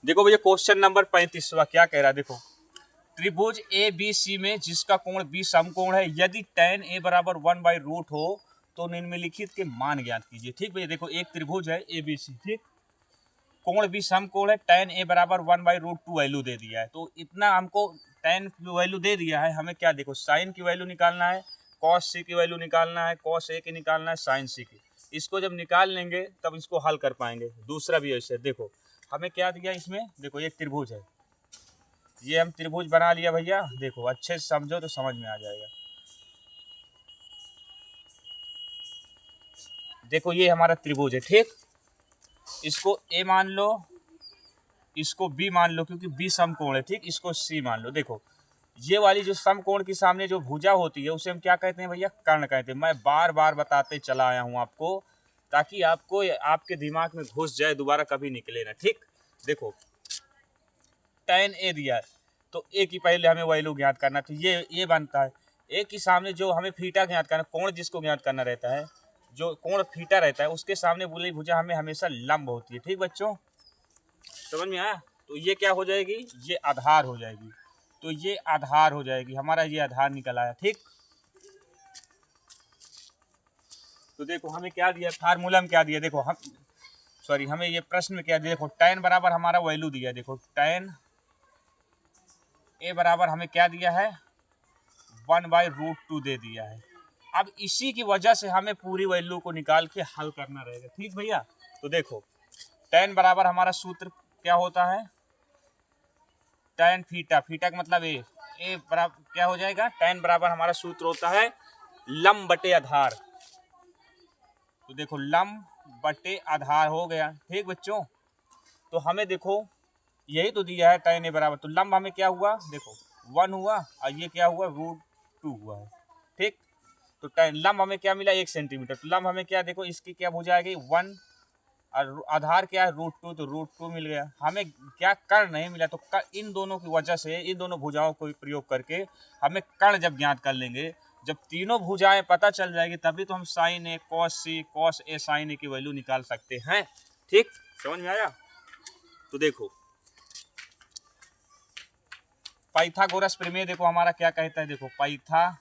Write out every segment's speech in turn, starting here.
देखो भैया question number 35वां क्या कह रहा है, देखो त्रिभुज ए बी सी में जिसका कोण बी समकोण है, यदि tan a बराबर 1/रूट हो तो निम्नलिखित के मान ज्ञात कीजिए। ठीक भैया, देखो एक त्रिभुज है ए बी सी, ठीक, कोण भी समकोण है, tan a बराबर 1/√2 वैल्यू दे दिया है। तो इतना हमको tan वैल्यू दे दिया है, हमें क्या देखो साइन की वैल्यू निकालना है, cos c की वैल्यू निकालना है, cos a की निकालना है, sin c की। इसको जब निकाल लेंगे तब इसको हल कर पाएंगे। दूसरा भी ऐसे देखो हमें क्या दिया इसमें, देखो एक त्रिभुज है, ये हम त्रिभुज बना लिया भैया। देखो अच्छे से समझो तो समझ में आ जाएगा। देखो ये हमारा त्रिभुज है, ठीक, इसको ए मान लो, इसको बी मान लो क्योंकि बी समकोण है, ठीक, इसको सी मान लो। देखो ये वाली जो समकोण के सामने जो भुजा होती है उसे हम क्या कहते हैं भैया, कर्ण कहते हैं। मैं बार बार बताते चला आया हूँ आपको, ताकि आपको आपके दिमाग में घुस जाए, दोबारा कभी निकले ना। ठीक, देखो tan ए दिया है तो ए की पहले हमें वैल्यू ज्ञात करना, तो ये बनता है ए के सामने जो हमें थीटा ज्ञात करना, कोण जिसको ज्ञात करना रहता है, जो कोण थीटा रहता है उसके सामने बुली भुजा हमें हमेशा लंब होती है। ठीक बच्चों, समझ में आया? तो ये क्या हो जाएगी, ये आधार हो जाएगी। तो ये आधार हो जाएगी, हमारा ये आधार निकल आया। ठीक, तो देखो हमें क्या दिया, फार्मूला में क्या दिया, देखो हम सॉरी हमें ये प्रश्न में क्या दिया, देखो tan बराबर हमारा वैल्यू दिया, देखो tan a बराबर हमें क्या दिया है, 1/√2 दे दिया है। अब इसी की वजह से हमें पूरी वैल्यू को निकाल के हल करना रहेगा। ठीक भैया, तो देखो tan बराबर हमारा सूत्र क्या होता है, tan थीटा, थीटा का मतलब ए बराबर क्या हो जाएगा, tan बराबर हमारा सूत्र होता है लंब बटे आधार। तो देखो लंब बटे आधार हो गया। ठीक बच्चों, तो हमें देखो यही तो दिया है tan a बराबर, तो लंब हमें क्या हुआ, देखो 1 हुआ और ये क्या हुआ, √2 हुआ है। ठीक, तो लंब हमें क्या मिला, 1 सेंटीमीटर। तो लंब हमें क्या, देखो इसकी क्या भुजा आएगी 1 और आधार क्या है √2, तो √2 मिल गया। हमें क्या कर्ण नहीं मिला, तो इन दोनों की वजह से, इन दोनों भुजाओं को प्रयोग करके हमें कर्ण जब ज्ञात कर लेंगे, जब तीनों भुजाएं पता चल जाएगी तभी तो हम sine A cos c cos a sin a की वैल्यू निकाल सकते हैं। ठीक, समझ में आया? तो देखो पाइथागोरस प्रमेय देखो हमारा क्या कहता है, देखो पाइथागोरस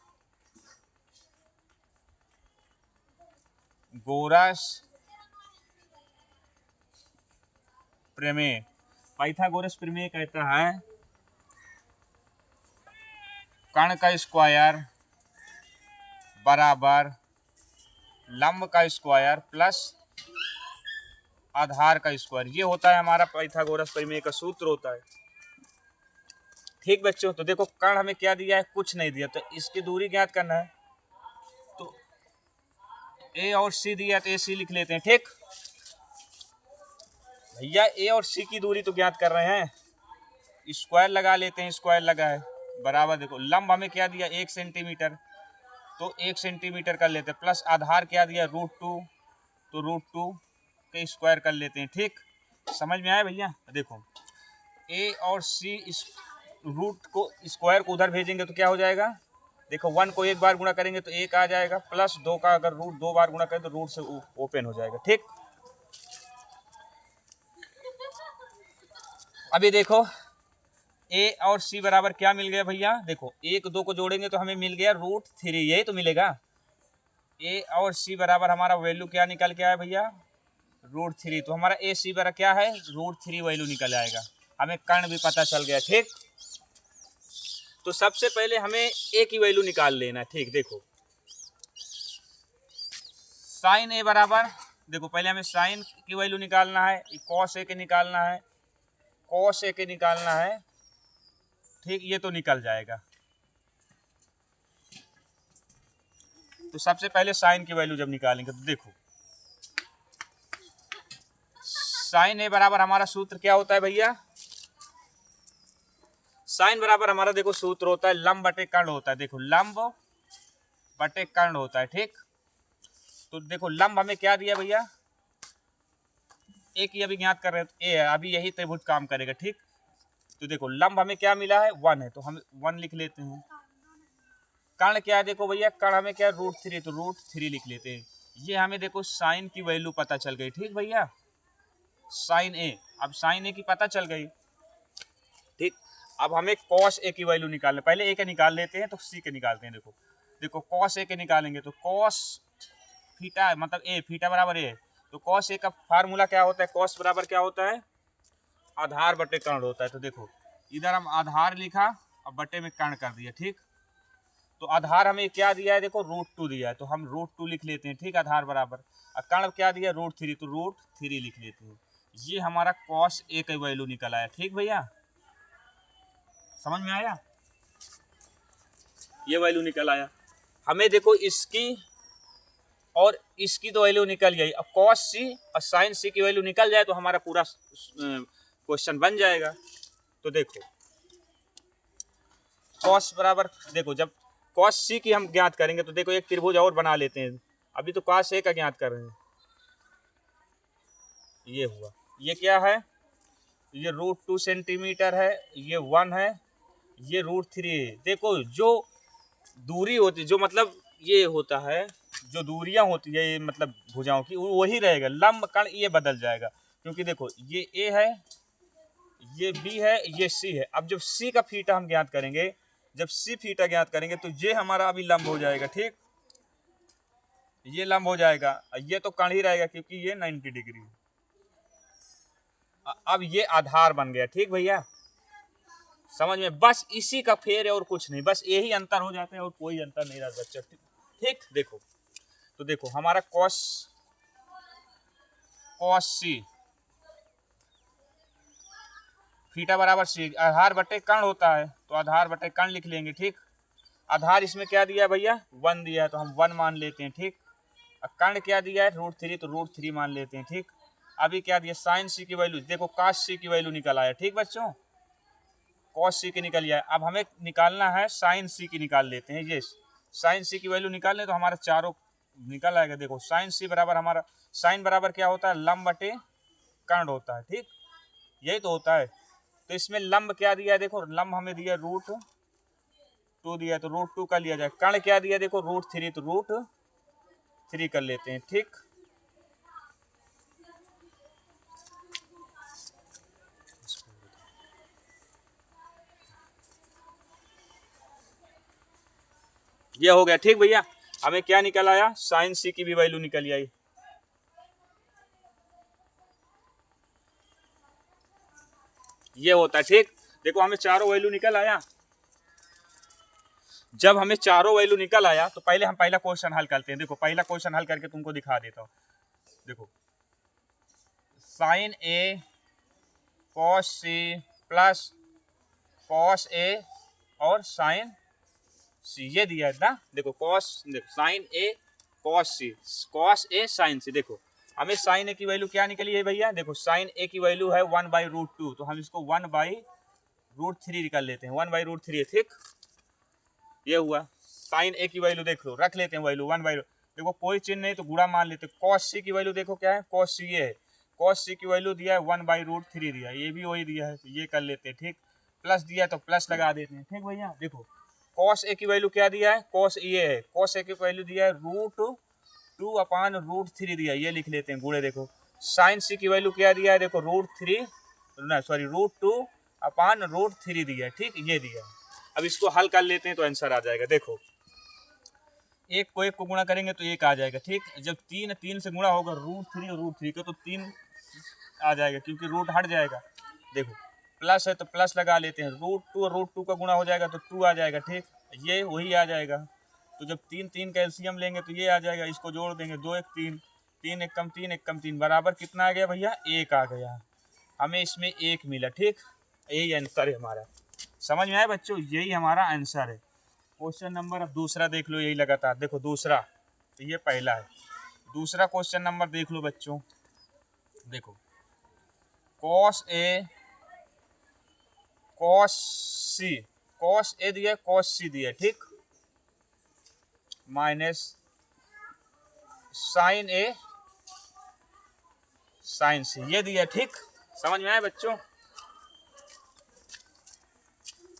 प्रमेय, पाइथागोरस प्रमेय कहता है कर्ण का स्क्वायर बराबर लंब का स्क्वायर प्लस आधार का स्क्वायर, ये होता है हमारा पाइथागोरस प्रमेय का सूत्र होता है। ठीक बच्चों, तो देखो कर्ण हमें क्या दिया है, कुछ नहीं दिया, तो इसकी दूरी ज्ञात करना है। तो ए और सी दिया तो ए सी लिख लेते हैं। ठीक भैया, ए और सी की दूरी तो ज्ञात कर रहे हैं, स्क्वायर लगा लेते हैं, स्क्वायर लगा है बराबर, देखो लंब हमें क्या दिया 1 सेंटीमीटर, तो 1 सेंटीमीटर कर लेते हैं, प्लस आधार क्या दिया √2, तो √2 के स्क्वायर कर लेते हैं। ठीक, समझ में आया भैया? देखो ए और सी इस रूट को स्क्वायर को उधर भेजेंगे तो क्या हो जाएगा, देखो 1 को एक बार गुणा करेंगे तो 1 आ जाएगा, प्लस 2 का अगर रूट 2 बार गुणा करें तो रूट से ओपन हो जाएगा। ठीक, अभी देखो ए और सी बराबर क्या मिल गया भैया, देखो 1 2 को जोड़ेंगे तो हमें मिल गया √3, यही तो मिलेगा। ए और सी बराबर हमारा वैल्यू क्या निकल के आया भैया, √3, तो हमारा ए सी बराबर क्या है, √3 वैल्यू निकल आएगा। हमें कर्ण भी पता चल गया। ठीक, तो सबसे पहले हमें ए की वैल्यू निकाल लेना है। ठीक, देखो साइन ए बराबर, देखो पहले हमें साइन की वैल्यू निकालना है, cos ए के निकालना है, cos ए के निकालना है। ठीक, ये तो निकल जाएगा। तो सबसे पहले साइन की वैल्यू जब निकालेंगे तो देखो साइन ए बराबर हमारा सूत्र क्या होता है भैया, साइन बराबर हमारा देखो सूत्र होता है लंब बटे कर्ण होता है, देखो लंब बटे कर्ण होता है। ठीक, तो देखो लंब हमें क्या दिया भैया, ए की अभी ज्ञात कर रहे हैं, तो ए है, अभी यही त्रिभुज काम करेगा। ठीक, तो देखो लंब हमें क्या मिला है 1 है, तो हम 1 लिख लेते हैं। कर्ण क्या है, देखो भैया कर्ण हमें क्या है √3, तो √3 लिख लेते हैं। ये हमें देखो साइन की वैल्यू पता चल गई। ठीक भैया, साइन ए। अब साइन ए की पता चल गई, ठीक। अब हमें कॉस ए की वैल्यू निकालना, पहले ए के निकाल लेते हैं तो सी के निकालते हैं। देखो देखो कॉस ए के निकालेंगे तो कॉस थीटा मतलब ए, थीटा बराबर ए, तो कॉस ए का फार्मूला क्या होता है, कॉस बराबर क्या होता है, आधार बटे कर्ण होता है। तो देखो इधर हम आधार लिखा और बटे में कर्ण कर दिया, ठीक। तो आधार हमें क्या दिया है, देखो √2 दिया है, तो हम √2 लिख लेते हैं, ठीक। आधार बराबर, और कर्ण क्या दिया √3, तो √3 लिख लेते हैं। ये हमारा कॉस ए का वैल्यू निकल आया, ठीक भैया, समझ में आया, ये वैल्यू निकल आया। हमें देखो इसकी और इसकी तो वैल्यू निकल गई, अब कॉस सी और साइन सी की वैल्यू निकल जाए तो हमारा पूरा क्वेश्चन बन जाएगा। तो देखो कॉस बराबर, देखो जब कॉस सी की हम ज्ञात करेंगे तो देखो एक त्रिभुज और बना लेते हैं। अभी तो कॉस ए का ज्ञात कर रहे हैं, ये हुआ, ये क्या है, ये √2 सेंटीमीटर है, ये 1 है, ये √3 है। देखो जो दूरी होती, जो मतलब ये होता है, जो दूरियां होती है ये मतलब भुजाओं की, वही रहेगा, लंब कण ये बदल जाएगा, क्योंकि देखो ये ए है, ये बी है, ये सी है। अब जब सी का फीटा हम ज्ञात करेंगे, जब सी फीटा ज्ञात करेंगे तो ये हमारा अभी लंब हो जाएगा, ठीक, ये लंब हो जाएगा, ये तो कण ही रहेगा क्योंकि ये 90 डिग्री है। अब ये आधार बन गया, ठीक भैया, समझ में, बस इसी का फेर है और कुछ नहीं, बस यही अंतर हो जाता है और कोई अंतर नहीं रहा बच्चा, ठीक। देखो तो देखो हमारा कॉस सी थीटा बराबर सी, आधार बटे कर्ण होता है, तो आधार बटे कर्ण लिख लेंगे, ठीक। आधार इसमें क्या दिया है भैया, 1 दिया है, तो हम 1 मान लेते हैं, ठीक। कर्ण क्या दिया है √3, तो √3 मान लेते हैं, ठीक। अभी क्या दिया साइन सी की वैल्यू, देखो कॉस सी की वैल्यू निकल आया, ठीक बच्चों, कॉस सी की निकल आया। अब हमें निकालना है साइन सी की, निकाल लेते हैं, ये साइन सी की वैल्यू निकाल लें तो हमारा चारों निकल आएगा। देखो साइन सी बराबर, हमारा साइन बराबर क्या होता है, लंब बटे कर्ण होता है, ठीक, यही तो होता है। तो इसमें लंब क्या दिया है, देखो लंब हमें दिया √2 दिया है, तो √2 का लिया जाए। कर्ण क्या दिया, देखो √3, तो √3 कर लेते हैं, ठीक। ये हो गया, ठीक भैया। हमें क्या निकल आया, साइन सी की भी वैल्यू निकल आई, ये होता है, ठीक। देखो हमें चारों वैल्यू निकल आया। जब हमें चारों वैल्यू निकल आया तो पहले हम पहला क्वेश्चन हल करते हैं। देखो पहला क्वेश्चन हल करके तुमको दिखा देता हूँ। देखो sign A cos C plus cos A और साइन सी, ये दिया है ना। देखो cos, sign A cos C, cos A sign सी। देखो हमें साइन ए की वैल्यू क्या निकली है भैया, देखो साइन ए की वैल्यू है 1/√2, तो हम इसको 1/√3 निकाल लेते हैं, 1/√3 है, ठीक। ये हुआ साइन ए की वैल्यू, देख लो रख लेते हैं वैल्यू 1/, देखो कोई चिन्ह नहीं तो गुणा मान लेते। कॉस सी की वैल्यू देखो क्या है, कॉस सी ये है, कॉस सी की वैल्यू दिया है 1/√3 दिया है, ये भी वही दिया है, तो ये कर लेते हैं, ठीक। प्लस दिया तो प्लस लगा देते हैं, ठीक भैया। देखो कॉस ए की वैल्यू क्या दिया है, कॉस ये है, कॉस ए की वैल्यू दिया है √2/√3 दिया है, ये लिख लेते हैं गुणे। देखो साइन सी की वैल्यू क्या दिया है, देखो √2/√3 दिया है, ठीक, ये दिया है। अब इसको हल कर लेते हैं तो आंसर आ जाएगा। देखो एक को गुणा करेंगे तो एक आ जाएगा, ठीक। जब 3 से गुणा होगा √3 और √3 का, तो 3 आ जाएगा क्योंकि रूट हट जाएगा। देखो प्लस है तो प्लस लगा लेते हैं, √2 और √2 का गुणा हो जाएगा तो 2 आ जाएगा, ठीक, ये वही आ जाएगा। तो जब 3 कैल्शियम लेंगे तो ये आ जाएगा, इसको जोड़ देंगे, 2 1 3, 3 1 कम 3 1 कम 3 बराबर कितना आ गया भैया, 1 आ गया। हमें इसमें 1 मिला, ठीक, यही आंसर है हमारा। समझ में आया बच्चों, यही हमारा आंसर है। क्वेश्चन नंबर अब दूसरा देख लो, यही लगातार देखो दूसरा, तो ये पहला है, दूसरा क्वेश्चन नंबर देख लो बच्चों। देखो cos A cos C, cos A दिया कॉस सी दिया, ठीक, माइनस साइन ए साइन सी, ये दिया, ठीक। समझ में आया बच्चों।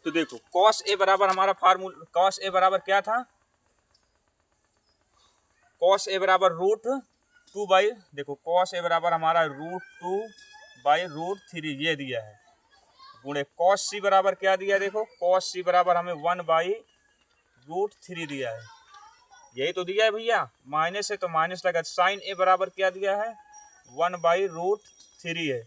तो देखो कॉस ए बराबर हमारा फार्मूला, कॉस ए बराबर क्या था, कॉस ए बराबर √2 बाई, देखो कॉस ए बराबर हमारा √2 बाई रूट 3 ये दिया है, गुणे कॉस सी बराबर क्या दिया है, देखो कॉस सी बराबर हमें 1/√3 दिया है, यही तो दिया है भैया। माइनस है तो माइनस लगा, साइन ए बराबर क्या दिया है 1/√3 है,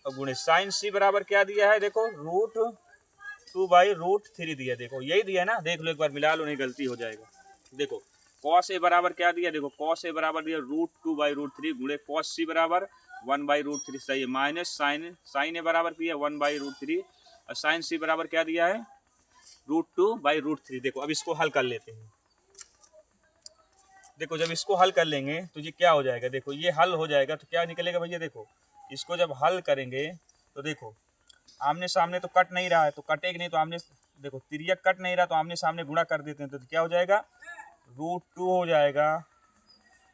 और गुणे साइन सी बराबर क्या दिया है, देखो √2/√3 दिया, देखो यही दिया है ना, देख लो एक बार मिला लो, नहीं गलती हो जाएगा। देखो कॉस ए बराबर क्या दिया, देखो कॉस ए बराबर दिया √2/√3 गुणे कॉस सी बराबर 1/√3, सही है, माइनस साइन ए बराबर किया 1/√3 और साइन सी बराबर क्या दिया है √2/√3। देखो अब इसको हल कर लेते हैं। देखो जब इसको हल कर लेंगे तो ये क्या हो जाएगा, देखो ये हल हो जाएगा तो क्या निकलेगा भैया, देखो इसको जब हल करेंगे तो देखो आमने सामने तो कट नहीं रहा है, तो कटेगा नहीं तो आमने, देखो तिर्यक कट नहीं रहा तो आमने सामने गुणा कर देते हैं, तो क्या हो जाएगा √2 हो जाएगा,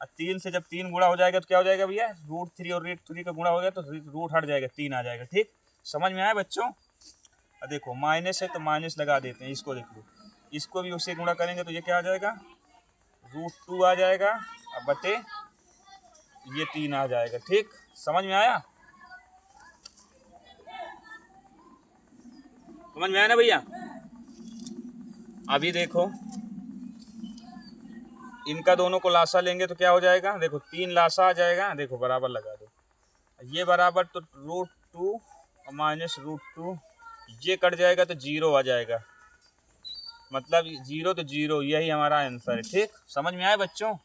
और 3 से जब 3 गुणा हो जाएगा तो क्या हो जाएगा भैया √3 और √3 का गुणा हो गया तो रूट हट जाएगा, 3 आ जाएगा। ठीक, समझ में आया बच्चों। और देखो माइनस है तो माइनस लगा देते हैं, इसको देख लो, इसको भी उससे गुणा करेंगे तो ये क्या आ जाएगा √2 आ जाएगा, अब बटे ये 3 आ जाएगा। ठीक, समझ में आया, समझ में आया ना भैया। अभी देखो इनका दोनों को लासा लेंगे तो क्या हो जाएगा, देखो 3 लासा आ जाएगा, देखो बराबर लगा दो, ये बराबर तो √2 और माइनस √2, ये कट जाएगा तो 0 आ जाएगा, मतलब 0 तो 0, यही हमारा आंसर है। ठीक, समझ में आया बच्चों।